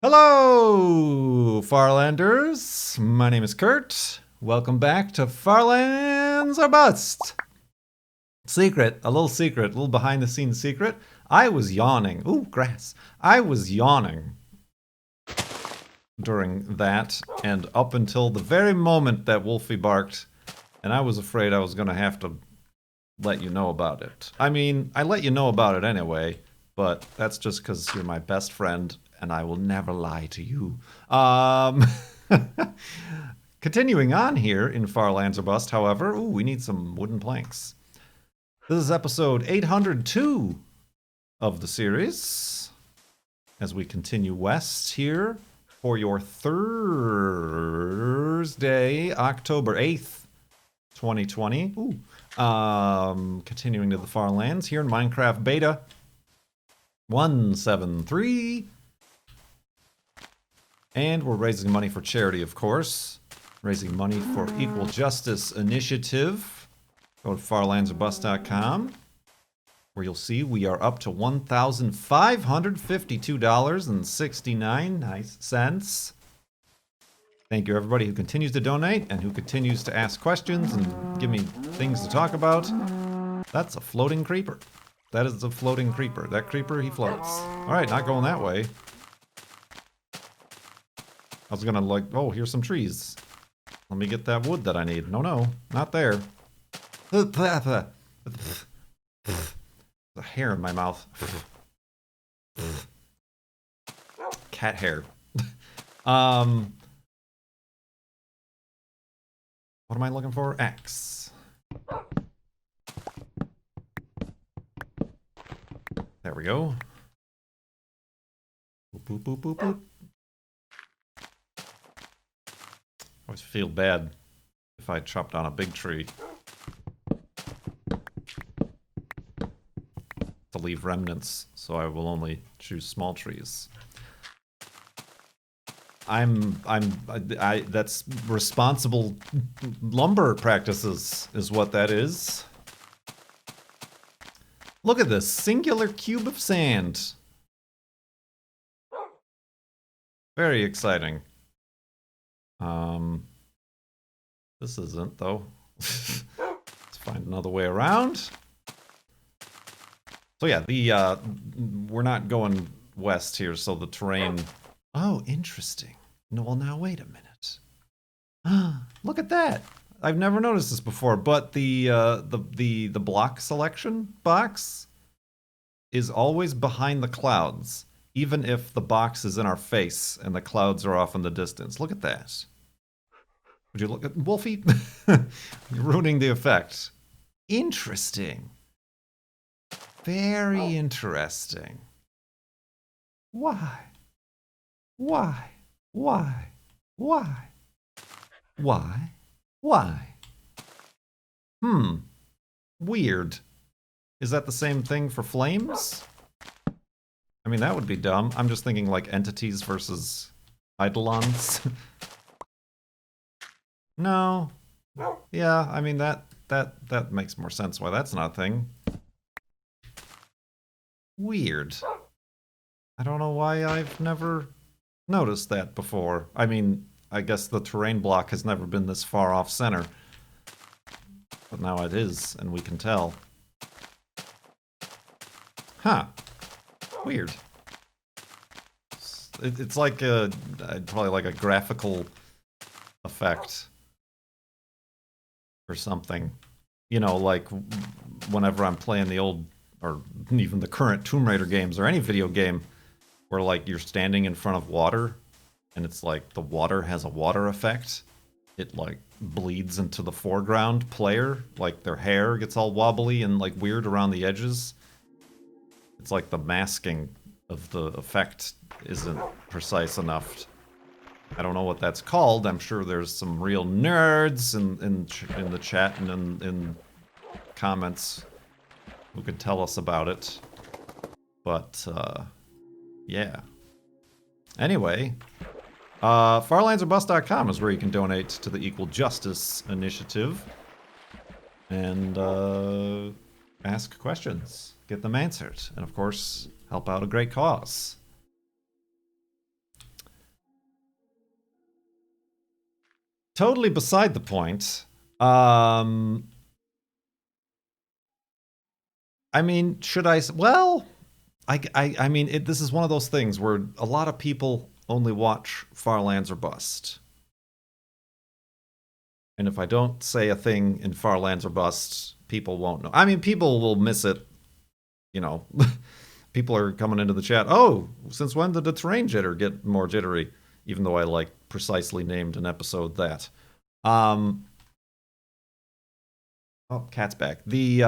Hello, Farlanders. My name is Kurt. Welcome back to Farlands or Bust. Secret, a little behind the scenes secret. I was yawning. Ooh, grass. I was yawning during that and up until the very moment that Wolfie barked, and I was afraid I was going to have to let you know about it. I mean, I let you know about it anyway, but that's just because you're my best friend and I will never lie to you. Continuing on here in Farlands or Bust, however, ooh, we need some wooden planks. This is episode 802 of the series as we continue west here for your Thursday, October 8th, 2020. Ooh. Continuing to the Farlands here in Minecraft Beta 173. And we're raising money for charity, of course. Raising money for Equal Justice Initiative. Go to farlandsorbust.com, where you'll see we are up to $1,552.69. Thank you, everybody who continues to donate and who continues to ask questions and give me things to talk about. That's a floating creeper. That is a floating creeper. That creeper, he floats. All right, not going that way. I was gonna oh, here's some trees. Let me get that wood that I need. No, not there. The hair in my mouth. Cat hair. What am I looking for? X. There we go. Boop, boop, boop, boop, boop. I always feel bad if I chop down a big tree to leave remnants, so I will only choose small trees. That's responsible lumber practices is what that is. Look at this singular cube of sand. Very exciting. This isn't, though. Let's find another way around. So yeah, we're not going west here, so the terrain... Oh, interesting. No, well, now wait a minute. Look at that. I've never noticed this before, but the block selection box is always behind the clouds, even if the box is in our face and the clouds are off in the distance. Look at that. Would you look at Wolfie? You're ruining the effect. Interesting. Very interesting. Why? Why? Why? Why? Why? Why? Weird. Is that the same thing for flames? I mean, that would be dumb. I'm just thinking like entities versus eidolons. No. Yeah, I mean that makes more sense why that's not a thing. Weird. I don't know why I've never noticed that before. I mean, I guess the terrain block has never been this far off center. But now it is, and we can tell. Huh. Weird. It's like probably like a graphical effect. Or something. You know, like whenever I'm playing the old, or even the current Tomb Raider games, or any video game, where like you're standing in front of water, and it's like the water has a water effect. It like bleeds into the foreground player, like their hair gets all wobbly and like weird around the edges. It's like the masking of the effect isn't precise enough. I don't know what that's called. I'm sure there's some real nerds in the chat and in comments who could tell us about it. But, yeah. Anyway, farlandsorbust.com is where you can donate to the Equal Justice Initiative and ask questions, get them answered, and of course, help out a great cause. totally beside the point. I mean, should I? Well, I mean, this is one of those things where a lot of people only watch Farlands or Bust. And if I don't say a thing in Farlands or Bust, people won't know. I mean, people will miss it, you know. People are coming into the chat. Oh, since when did the terrain jitter get more jittery? Even though I like precisely named an episode that. Oh, cat's back. The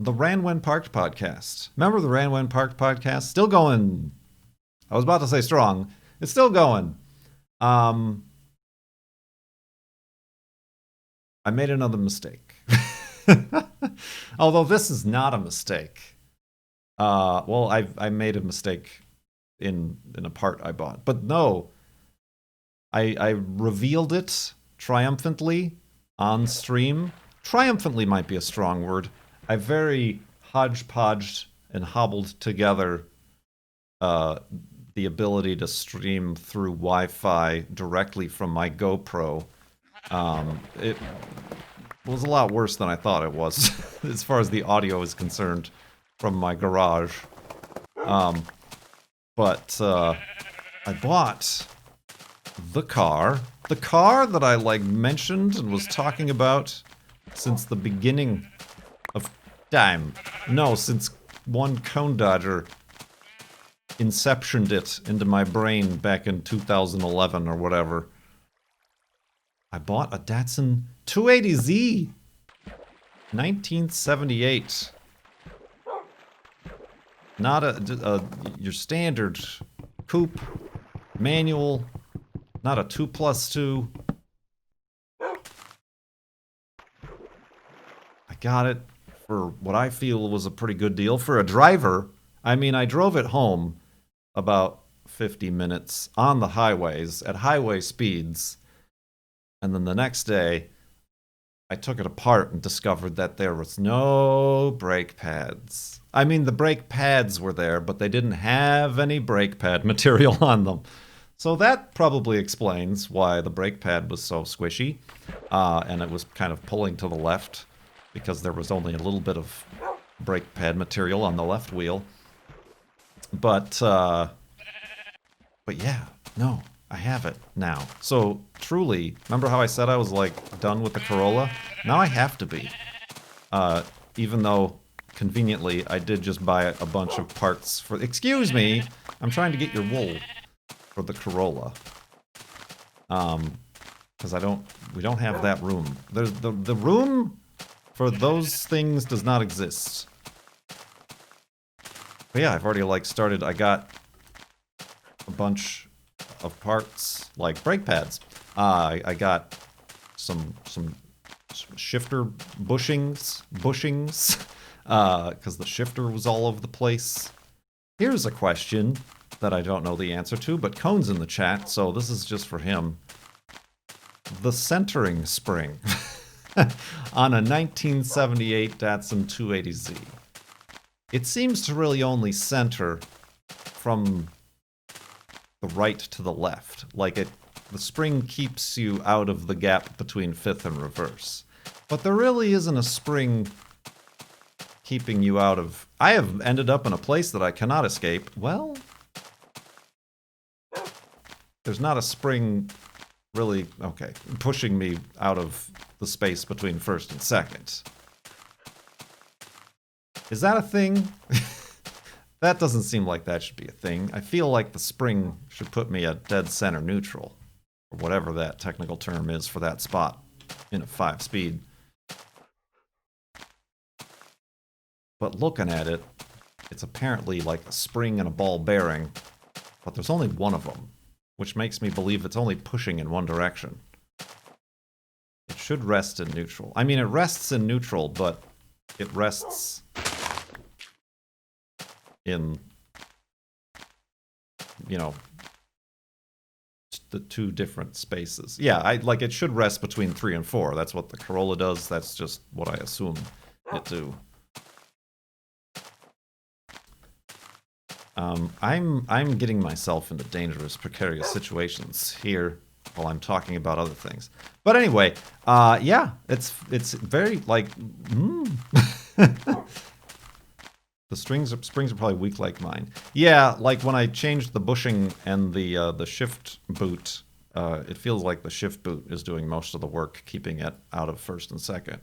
Ran When Parked podcast. Remember the Ran When Parked podcast? Still going. I was about to say strong. It's still going. I made another mistake. Although this is not a mistake. Well, I made a mistake in a part I bought, but no, I revealed it triumphantly on stream. Triumphantly might be a strong word. I very hodgepodged and hobbled together the ability to stream through Wi-Fi directly from my GoPro. It was a lot worse than I thought it was, as far as the audio is concerned, from my garage. But I bought the car that I like mentioned and was talking about since the beginning of time. No, since one Cone Dodger inceptioned it into my brain back in 2011 or whatever. I bought a Datsun 280Z, 1978. Not your standard coupe, manual, not a 2+2. I got it for what I feel was a pretty good deal for a driver. I mean, I drove it home about 50 minutes on the highways at highway speeds. And then the next day, I took it apart and discovered that there was no brake pads. I mean, the brake pads were there, but they didn't have any brake pad material on them. So that probably explains why the brake pad was so squishy. And it was kind of pulling to the left because there was only a little bit of brake pad material on the left wheel. But yeah, no, I have it now. So truly, remember how I said I was like done with the Corolla? Now I have to be. Even though conveniently I did just buy a bunch of parts for. Excuse me, I'm trying to get your wool for the Corolla. Because we don't have that room. There's the room for those things does not exist. But yeah, I've already like started. I got a bunch of parts like brake pads. I got some shifter bushings, because the shifter was all over the place. Here's a question that I don't know the answer to, but Cone's in the chat, so this is just for him. The centering spring on a 1978 Datsun 280Z. It seems to really only center from the right to the left. Like the spring keeps you out of the gap between fifth and reverse. But there really isn't a spring keeping you out of... I have ended up in a place that I cannot escape. Well, there's not a spring really, okay, pushing me out of the space between first and second. Is that a thing? That doesn't seem like that should be a thing. I feel like the spring should put me at dead center neutral, or whatever that technical term is for that spot in a 5-speed. But looking at it, it's apparently like a spring and a ball bearing, but there's only one of them, which makes me believe it's only pushing in one direction. It should rest in neutral. I mean, it rests in neutral, but it rests in, you know, the two different spaces. Yeah, like it should rest between 3 and 4. That's what the Corolla does. That's just what I assume it do. I'm getting myself into dangerous, precarious situations here while I'm talking about other things. But anyway, yeah, it's very like. The springs are probably weak like mine. Yeah, like when I changed the bushing and the shift boot, it feels like the shift boot is doing most of the work, keeping it out of first and second.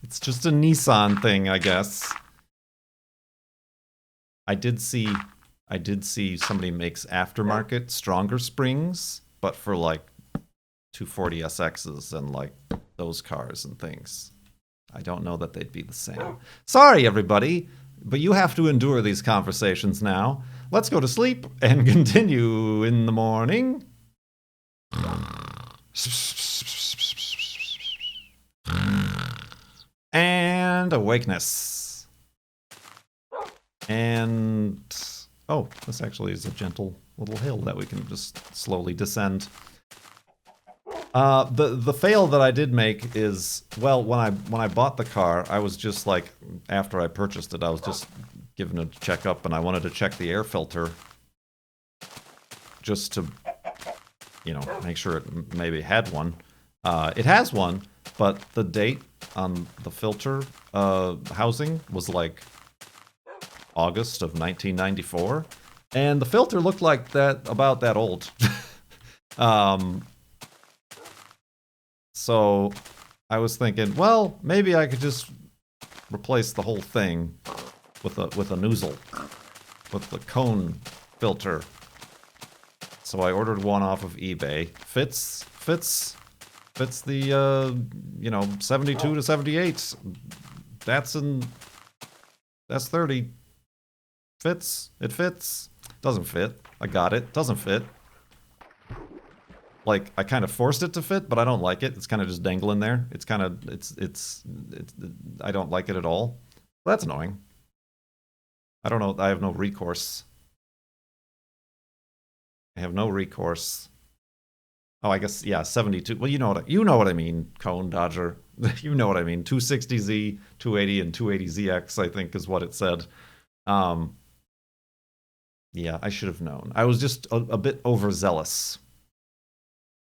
It's just a Nissan thing, I guess. I did see somebody makes aftermarket stronger springs, but for like 240SXs and like those cars and things. I don't know that they'd be the same. Sorry, everybody, but you have to endure these conversations now. Let's go to sleep and continue in the morning. And awakeness. And oh, this actually is a gentle little hill that we can just slowly descend. The fail that I did make is, well, when I bought the car, I was just like, after I purchased it, I was just given a checkup, and I wanted to check the air filter just to, you know, make sure it maybe had one. It has one, but the date on the filter housing was like August of 1994, and the filter looked like that, about that old. So I was thinking, well, maybe I could just replace the whole thing with a nozzle, with the cone filter. So I ordered one off of eBay. Fits the you know, 72 to 78. That's 30. Fits. It fits. Doesn't fit. I got it. Doesn't fit. Like, I kind of forced it to fit, but I don't like it. It's kind of just dangling there. It's kind of, it's I don't like it at all. That's annoying. I don't know. I have no recourse. I have no recourse. Oh, I guess, yeah, 72. Well, you know what I mean, Cone Dodger. You know what I mean. 260Z, 280, and 280ZX, I think, is what it said. Yeah, I should have known. I was just a bit overzealous.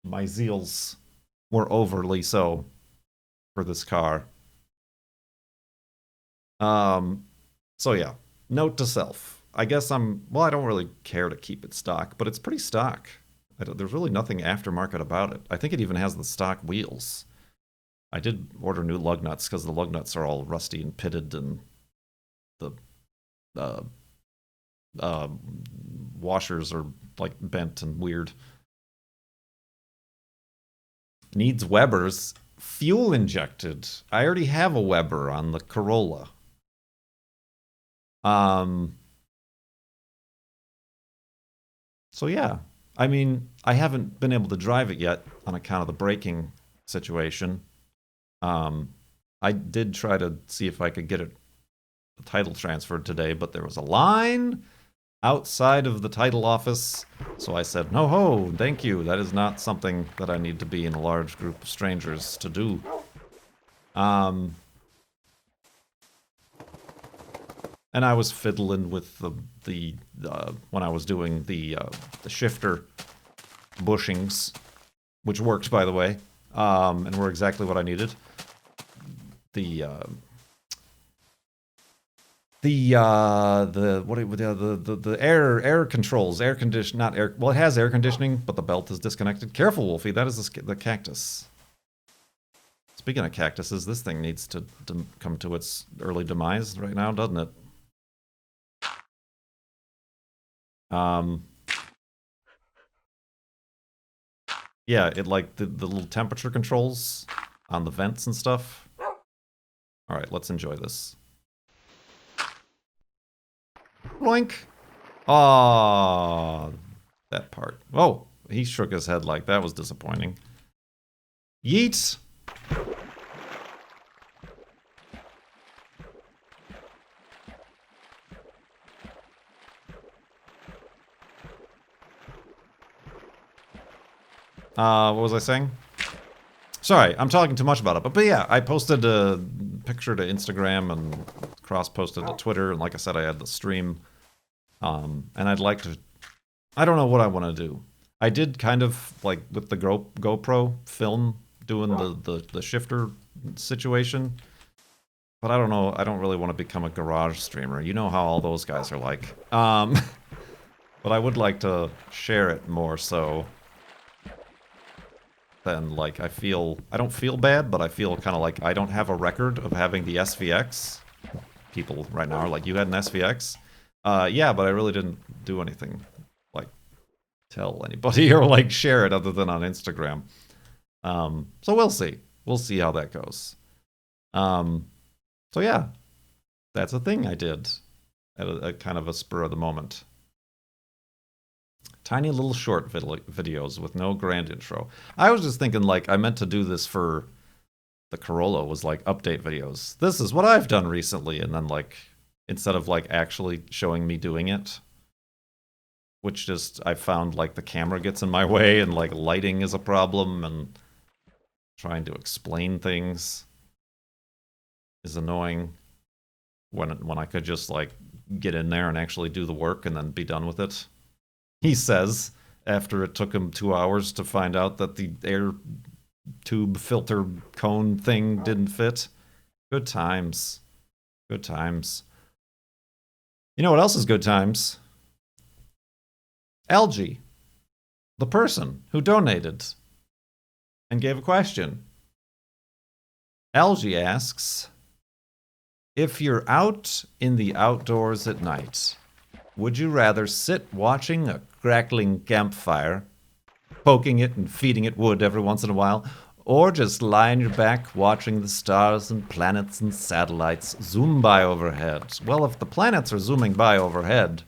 My zeals were overly so for this car. So yeah, note to self. I guess well, I don't really care to keep it stock, but it's pretty stock. There's really nothing aftermarket about it. I think it even has the stock wheels. I did order new lug nuts because the lug nuts are all rusty and pitted, and the washers are like bent and weird. Needs Webers. Fuel injected. I already have a Weber on the Corolla. So yeah. I mean, I haven't been able to drive it yet on account of the braking situation. I did try to see if I could get the title transferred today, but there was a line outside of the title office, so I said, no ho, thank you. That is not something that I need to be in a large group of strangers to do. And I was fiddling with the when I was doing the shifter bushings, which worked, by the way, and were exactly what I needed. The air controls, air condition, not air. Well, it has air conditioning, but the belt is disconnected. Careful, Wolfie. That is the cactus. Speaking of cactuses, this thing needs to come to its early demise right now, doesn't it? Yeah, it like the little temperature controls on the vents and stuff. All right, let's enjoy this. Boink. Aww, that part. Oh, he shook his head like that was disappointing. Yeet. What was I saying? Sorry, I'm talking too much about it. But yeah, I posted a picture to Instagram and cross-posted to Twitter. And like I said, I had the stream. And I'd like to I don't know what I want to do. I did kind of like with the GoPro film doing the shifter situation, but I don't know. I don't really want to become a garage streamer. You know how all those guys are like. But I would like to share it more so than like I don't feel bad, but I feel kind of like I don't have a record of having the SVX. People right now are like, you had an SVX? Yeah, but I really didn't do anything like tell anybody or like share it other than on Instagram. So we'll see. We'll see how that goes. Um, so yeah, that's a thing I did at a kind of a spur of the moment. Tiny little short videos with no grand intro. I was just thinking like I meant to do this for the Corolla was like update videos. This is what I've done recently, and then like instead of like actually showing me doing it, which just I found like the camera gets in my way and like lighting is a problem and trying to explain things is annoying when I could just like get in there and actually do the work and then be done with it. He says after it took him 2 hours to find out that the air tube filter cone thing didn't fit. Good times. Good times. You know what else is good times? Algie, the person who donated and gave a question. Algie asks, if you're out in the outdoors at night, would you rather sit watching a crackling campfire, poking it and feeding it wood every once in a while, or just lie on your back watching the stars and planets and satellites zoom by overhead? Well, if the planets are zooming by overhead,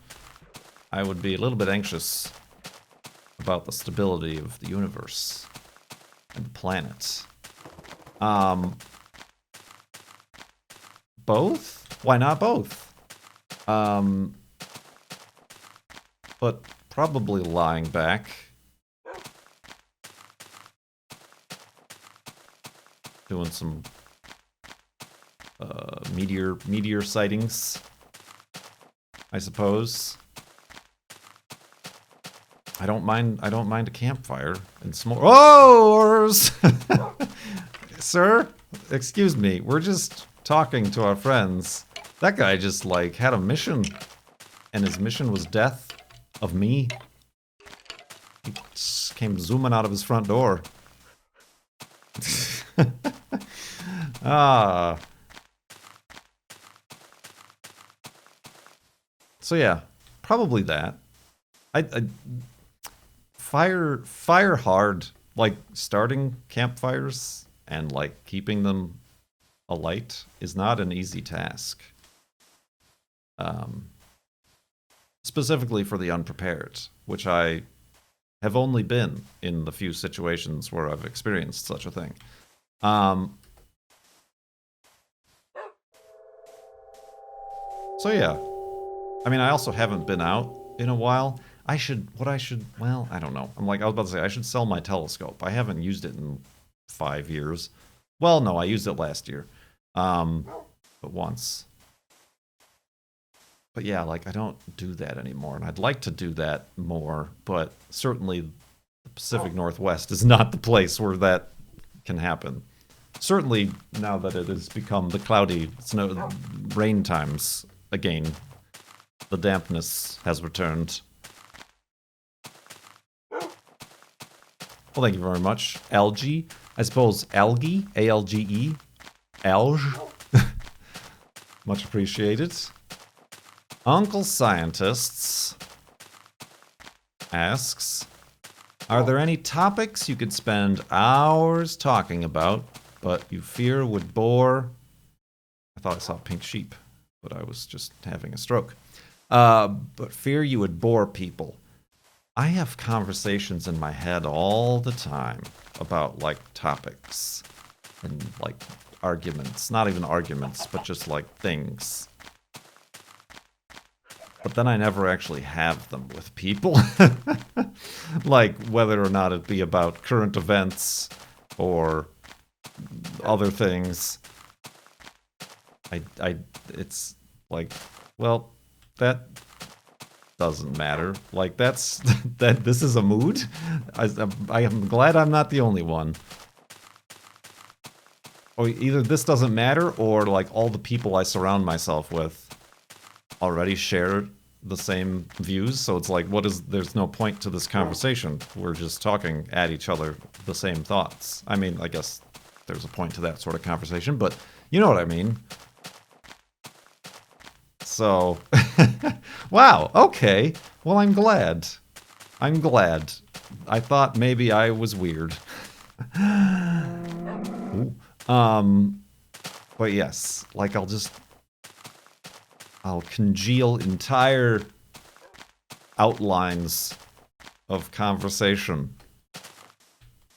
I would be a little bit anxious about the stability of the universe and the planet. Both? Why not both? But probably lying back. Doing some meteor sightings, I suppose. I don't mind a campfire and smoke. Oh, sir, excuse me. We're just talking to our friends. That guy just like had a mission, and his mission was death of me. He just came zooming out of his front door. Ah. So yeah, probably that. I fire hard, like starting campfires and like keeping them alight is not an easy task. Specifically for the unprepared, which I have only been in the few situations where I've experienced such a thing. So yeah, I mean, I also haven't been out in a while. Well, I don't know. I was about to say, I should sell my telescope. I haven't used it in 5 years. Well, no, I used it last year. But once. But yeah, like, I don't do that anymore, and I'd like to do that more, but certainly the Pacific Northwest is not the place where that can happen. Certainly now that it has become the cloudy, rain times again, the dampness has returned. Well, thank you very much. Algae. I suppose algae? A-L-G-E? Alge? Much appreciated. Uncle Scientists asks, are there any topics you could spend hours talking about, but you fear would bore... I thought I saw a pink sheep, but I was just having a stroke. But fear you would bore people. I have conversations in my head all the time about, like, topics and, like, arguments. Not even arguments, but just, like, things. But then I never actually have them with people. Like, whether or not it be about current events or other things. It's like, well, that doesn't matter. Like, that's... that this is a mood? I am glad I'm not the only one. Or either this doesn't matter, or, like, all the people I surround myself with already share the same views, so it's like, there's no point to this conversation. We're just talking at each other the same thoughts. I mean, I guess there's a point to that sort of conversation, but you know what I mean. So, wow, okay. Well, I'm glad. I'm glad. I thought maybe I was weird. Ooh. But yes, like I'll congeal entire outlines of conversation,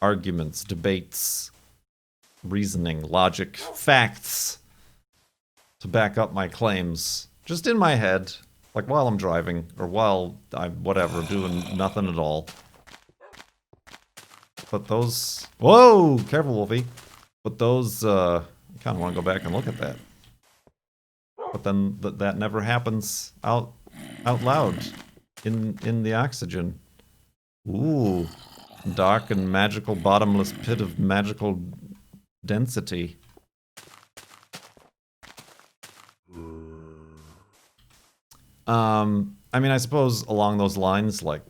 arguments, debates, reasoning, logic, facts to back up my claims. Just in my head, like while I'm driving, or while I'm, whatever, doing nothing at all. But those... Whoa! Careful, Wolfie. But those, I kind of want to go back and look at that. But then that never happens out loud in the oxygen. Ooh. Dark and magical bottomless pit of magical density. I mean, I suppose along those lines, like,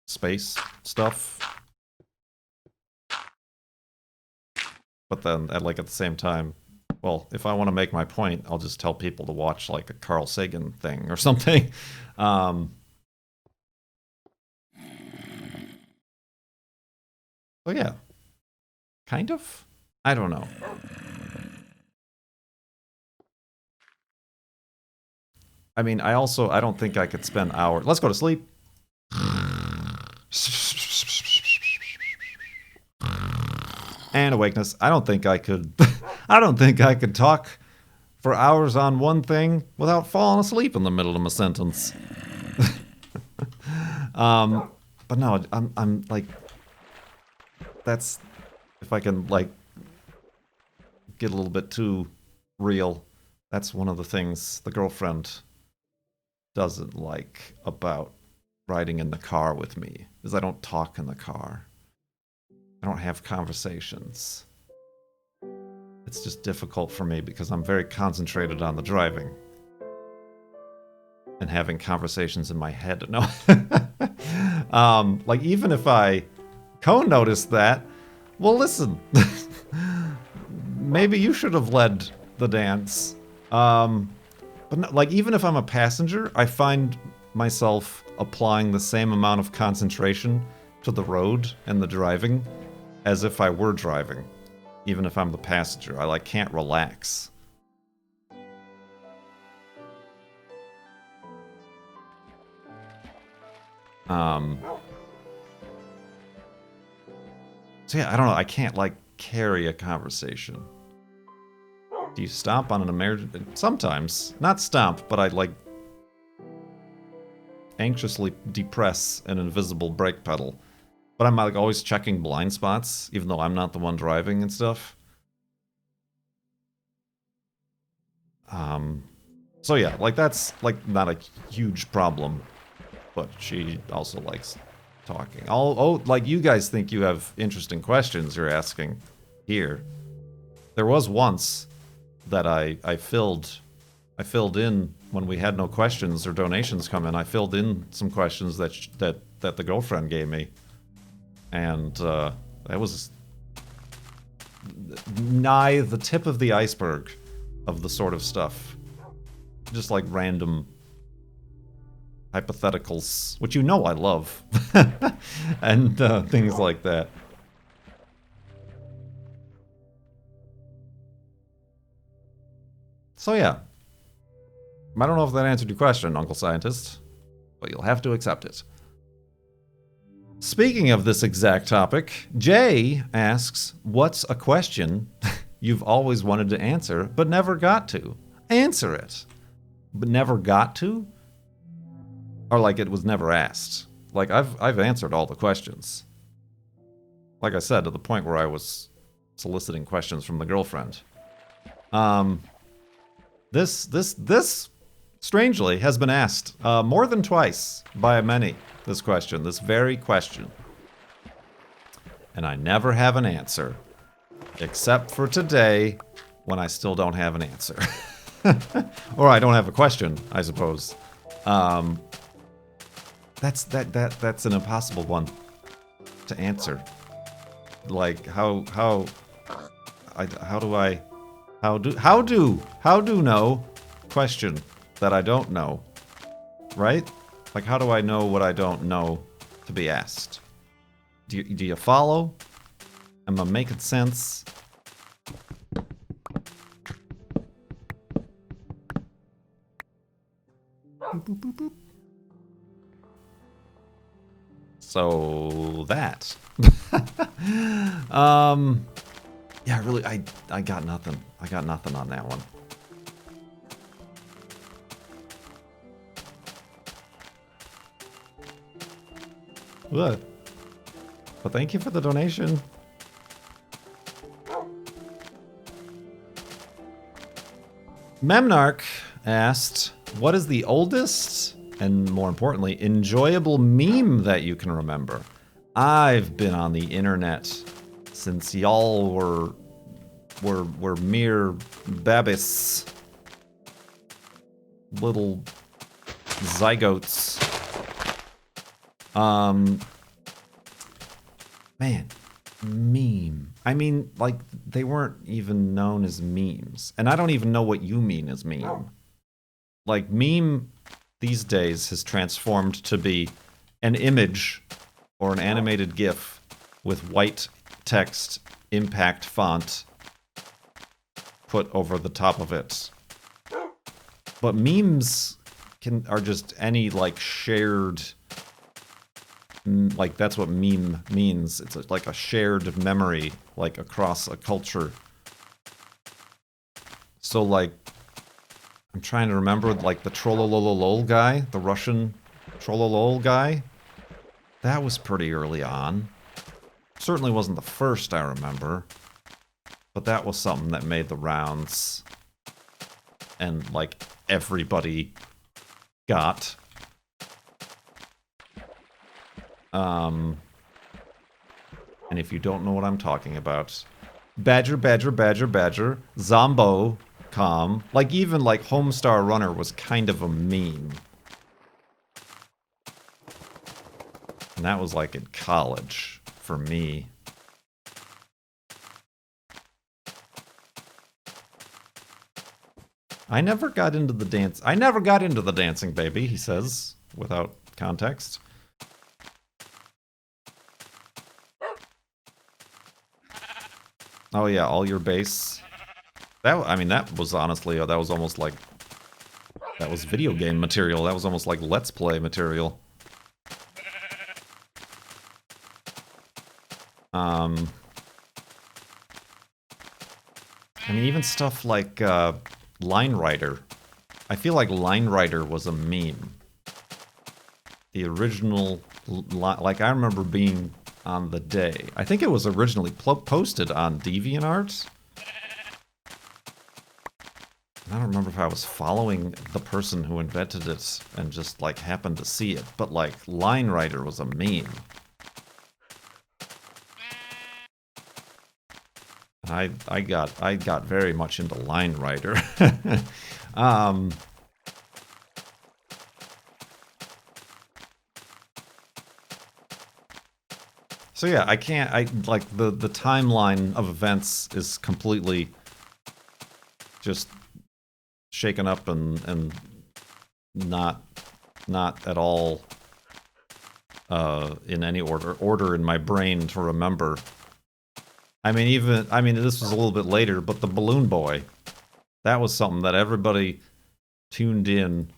space stuff. But then, at the same time, well, if I want to make my point, I'll just tell people to watch, like, a Carl Sagan thing or something. So yeah. Kind of? I don't know. I mean, I don't think I could spend hours... Let's go to sleep. And awakeness. I don't think I could... I don't think I could talk for hours on one thing without falling asleep in the middle of a sentence. But no, I'm like... That's... If I can, like, get a little bit too real, that's one of the things the girlfriend doesn't like about riding in the car with me, is I don't talk in the car. I don't have conversations. It's just difficult for me because I'm very concentrated on the driving. And having conversations in my head. No. Like, even if I co-noticed that, well, listen. Maybe you should have led the dance. But no, like, even if I'm a passenger, I find myself applying the same amount of concentration to the road and the driving as if I were driving. Even if I'm the passenger, I, like, can't relax. So yeah, I don't know, I can't, like, carry a conversation. Do you stomp on an emergency? Sometimes. Not stomp, but I, like, anxiously depress an invisible brake pedal. But I'm, like, always checking blind spots, even though I'm not the one driving and stuff. So yeah, like, that's, like, not a huge problem. But she also likes talking. Oh, like, you guys think you have interesting questions you're asking here. There was once that I filled in when we had no questions or donations come in. I filled in some questions that the girlfriend gave me, and that was nigh the tip of the iceberg of the sort of stuff. Just like random hypotheticals, which you know I love, and things like that. So yeah, I don't know if that answered your question, Uncle Scientist, but you'll have to accept it. Speaking of this exact topic, Jay asks, what's a question you've always wanted to answer but never got to? Answer it. But never got to? Or like it was never asked. Like, I've answered all the questions. Like I said, to the point where I was soliciting questions from the girlfriend. This strangely, has been asked more than twice by many, this question, this very question. And I never have an answer. Except for today, when I still don't have an answer. Or I don't have a question, I suppose. That's an impossible one to answer. Like, how do know question that I don't know, right? Like, how do I know what I don't know to be asked? Do you follow? Am I making sense? Boop, boop, boop, boop. So that. Yeah, really, I got nothing. I got nothing on that one. What? But thank you for the donation. Memnarch asked, what is the oldest and, more importantly, enjoyable meme that you can remember? I've been on the internet since y'all were mere babbies, little zygotes. Man, meme. I mean, like, they weren't even known as memes. And I don't even know what you mean as meme. Like, meme these days has transformed to be an image or an animated GIF with white text, impact font put over the top of it. But memes are just any, like, shared... Like, that's what meme means. It's like a shared memory, like, across a culture. So, like, I'm trying to remember, like, the Trollololol guy, the Russian Trollolol guy. That was pretty early on. Certainly wasn't the first, I remember. But that was something that made the rounds. And, like, everybody got... And if you don't know what I'm talking about, Badger, Badger, Badger, Badger, Zombo, like, even, like, Homestar Runner was kind of a meme. And that was, like, in college, for me. I never got into the dance. I never got into the dancing, baby, he says, without context. Oh yeah, all your base. I mean, that was honestly, that was almost like, that was video game material. That was almost like Let's Play material. I mean, even stuff like Line Rider. I feel like Line Rider was a meme. The original, like, I remember being on the day. I think it was originally posted on DeviantArt. I don't remember if I was following the person who invented it and just, like, happened to see it, but, like, Line Rider was a meme. I got very much into Line Rider. So yeah, like, the timeline of events is completely just shaken up and not at all in any order in my brain to remember. I mean, this was a little bit later, but the Balloon Boy, that was something that everybody tuned in,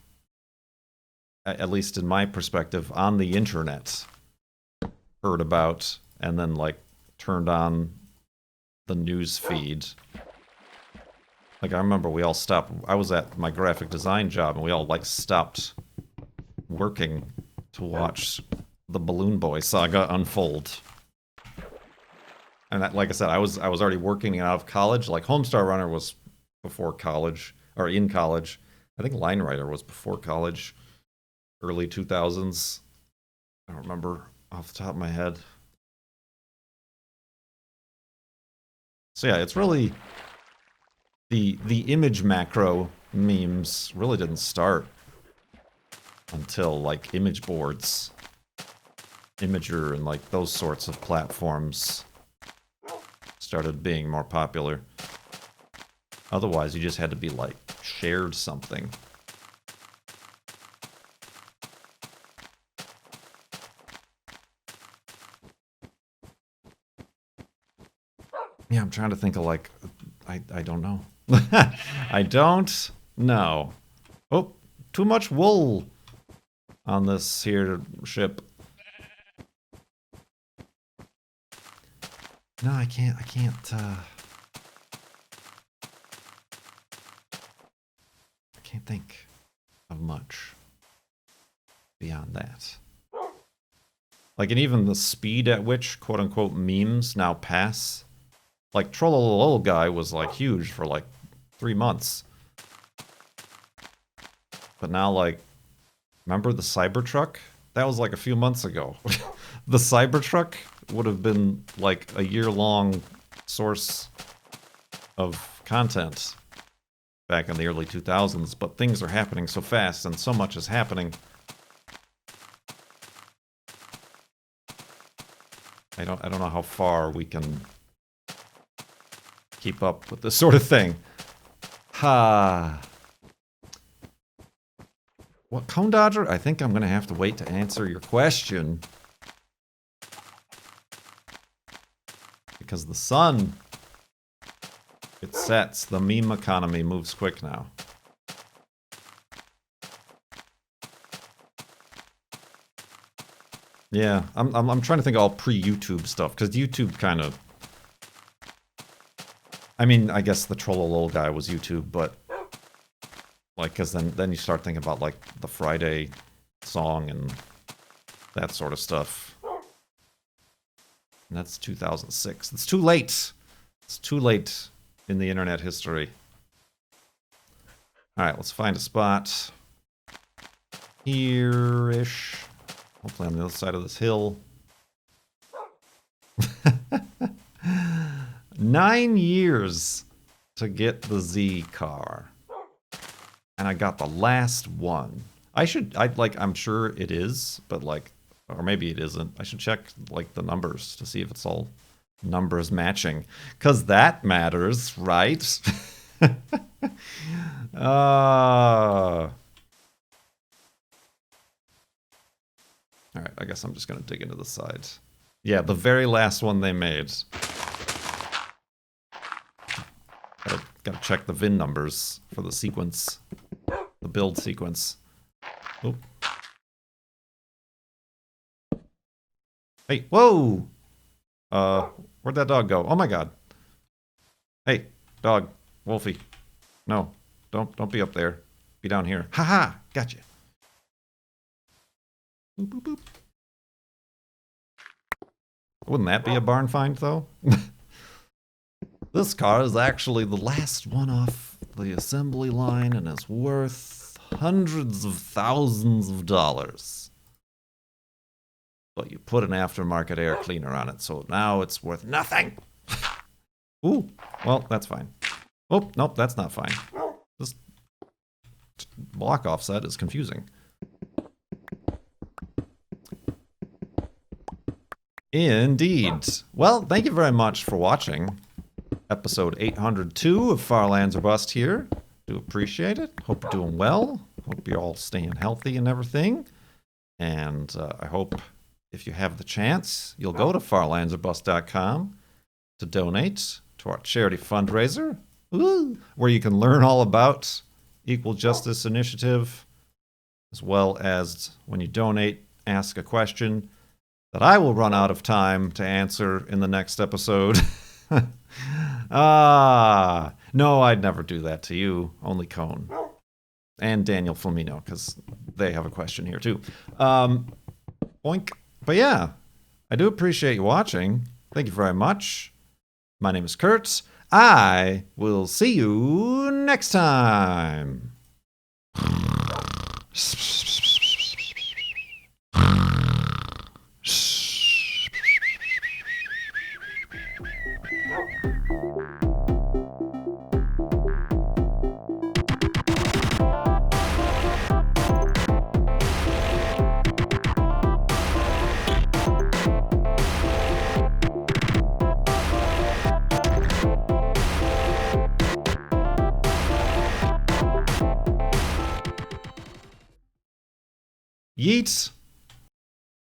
at least in my perspective, on the internet, heard about, and then, like, turned on the news feed. Like, I remember we all stopped. I was at my graphic design job, and we all, like, stopped working to watch the Balloon Boy saga unfold. And that, like I said, I was already working out of college. Like, Homestar Runner was before college, or in college, I think Line Rider was before college, early 2000s. I don't remember off the top of my head. So yeah, it's really the image macro memes really didn't start until like image boards, Imager, and like those sorts of platforms started being more popular. Otherwise, you just had to be like shared something. Yeah, I'm trying to think of like, I don't know. I don't know. Oh, too much wool on this here ship. No, I can't, I can't think of much beyond that. Like, and even the speed at which quote-unquote memes now pass. Like, Trollolol guy was, like, huge for, like, 3 months. But now, like, remember the Cybertruck? That was, like, a few months ago. The Cybertruck would have been, like, a year-long source of content back in the early 2000s, but things are happening so fast, and so much is happening. I don't know how far we can keep up with this sort of thing. Ha. What, Cone Dodger? I think I'm gonna have to wait to answer your question. Because the sun, it sets. The meme economy moves quick now. Yeah, I'm trying to think of all pre-YouTube stuff, because YouTube kind of... I mean, I guess the Trollolol guy was YouTube, but... Like, because then you start thinking about, like, the Friday song and that sort of stuff. And that's 2006. It's too late! It's too late in the internet history. Alright, let's find a spot. Here-ish. Hopefully on the other side of this hill. 9 years to get the Z car. And I got the last one. I'm sure it is, but like, or maybe it isn't. I should check like the numbers to see if it's all numbers matching. 'Cause that matters, right? Alright, I guess I'm just gonna dig into the side. Yeah, the very last one they made. Gotta check the VIN numbers for the sequence. The build sequence. Oop. Hey, whoa! Where'd that dog go? Oh my god. Hey, dog. Wolfie. No, don't be up there. Be down here. Haha! Gotcha. Boop, boop, boop. Wouldn't that be a barn find, though? This car is actually the last one off the assembly line and is worth hundreds of thousands of dollars. But you put an aftermarket air cleaner on it, so now it's worth nothing. Ooh, well, that's fine. Oh, nope, that's not fine. This block offset is confusing. Indeed. Well, thank you very much for watching. Episode 802 of Farlands or Bust here. Do appreciate it. Hope you're doing well. Hope you're all staying healthy and everything. And I hope if you have the chance, you'll go to farlandsorbust.com to donate to our charity fundraiser, where you can learn all about Equal Justice Initiative, as well as when you donate, ask a question that I will run out of time to answer in the next episode. No, I'd never do that to you. Only Cone. And Daniel Flamino, because they have a question here too. Boink. But yeah, I do appreciate you watching. Thank you very much. My name is Kurt. I will see you next time. Yeets.